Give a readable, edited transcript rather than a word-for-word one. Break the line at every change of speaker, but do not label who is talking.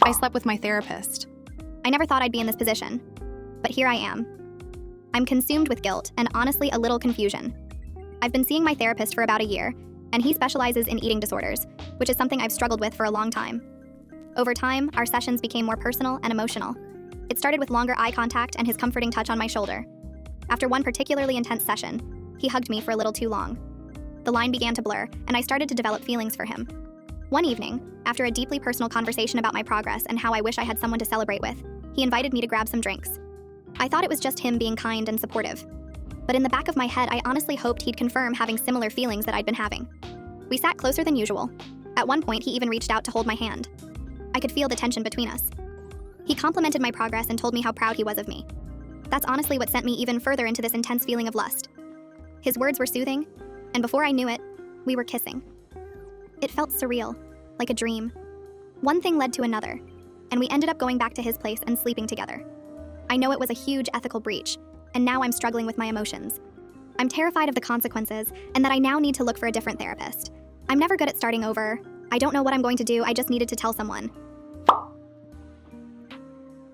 I slept with my therapist.
I never thought I'd be in this position, but here I am. I'm consumed with guilt and honestly a little confusion. I've been seeing my therapist for about a year, and he specializes in eating disorders, which is something I've struggled with for a long time. Over time, our sessions became more personal and emotional. It started with longer eye contact and his comforting touch on my shoulder. After one particularly intense session, he hugged me for a little too long. The line began to blur, and I started to develop feelings for him. One evening, after a deeply personal conversation about my progress and how I wish I had someone to celebrate with, he invited me to grab some drinks. I thought it was just him being kind and supportive. But in the back of my head, I honestly hoped he'd confirm having similar feelings that I'd been having. We sat closer than usual. At one point, he even reached out to hold my hand. I could feel the tension between us. He complimented my progress and told me how proud he was of me. That's honestly what sent me even further into this intense feeling of lust. His words were soothing, and before I knew it, we were kissing. It felt surreal, like a dream. One thing led to another, and we ended up going back to his place and sleeping together. I know it was a huge ethical breach, and now I'm struggling with my emotions. I'm terrified of the consequences, and that I now need to look for a different therapist. I'm never good at starting over. I don't know what I'm going to do, I just needed to tell someone.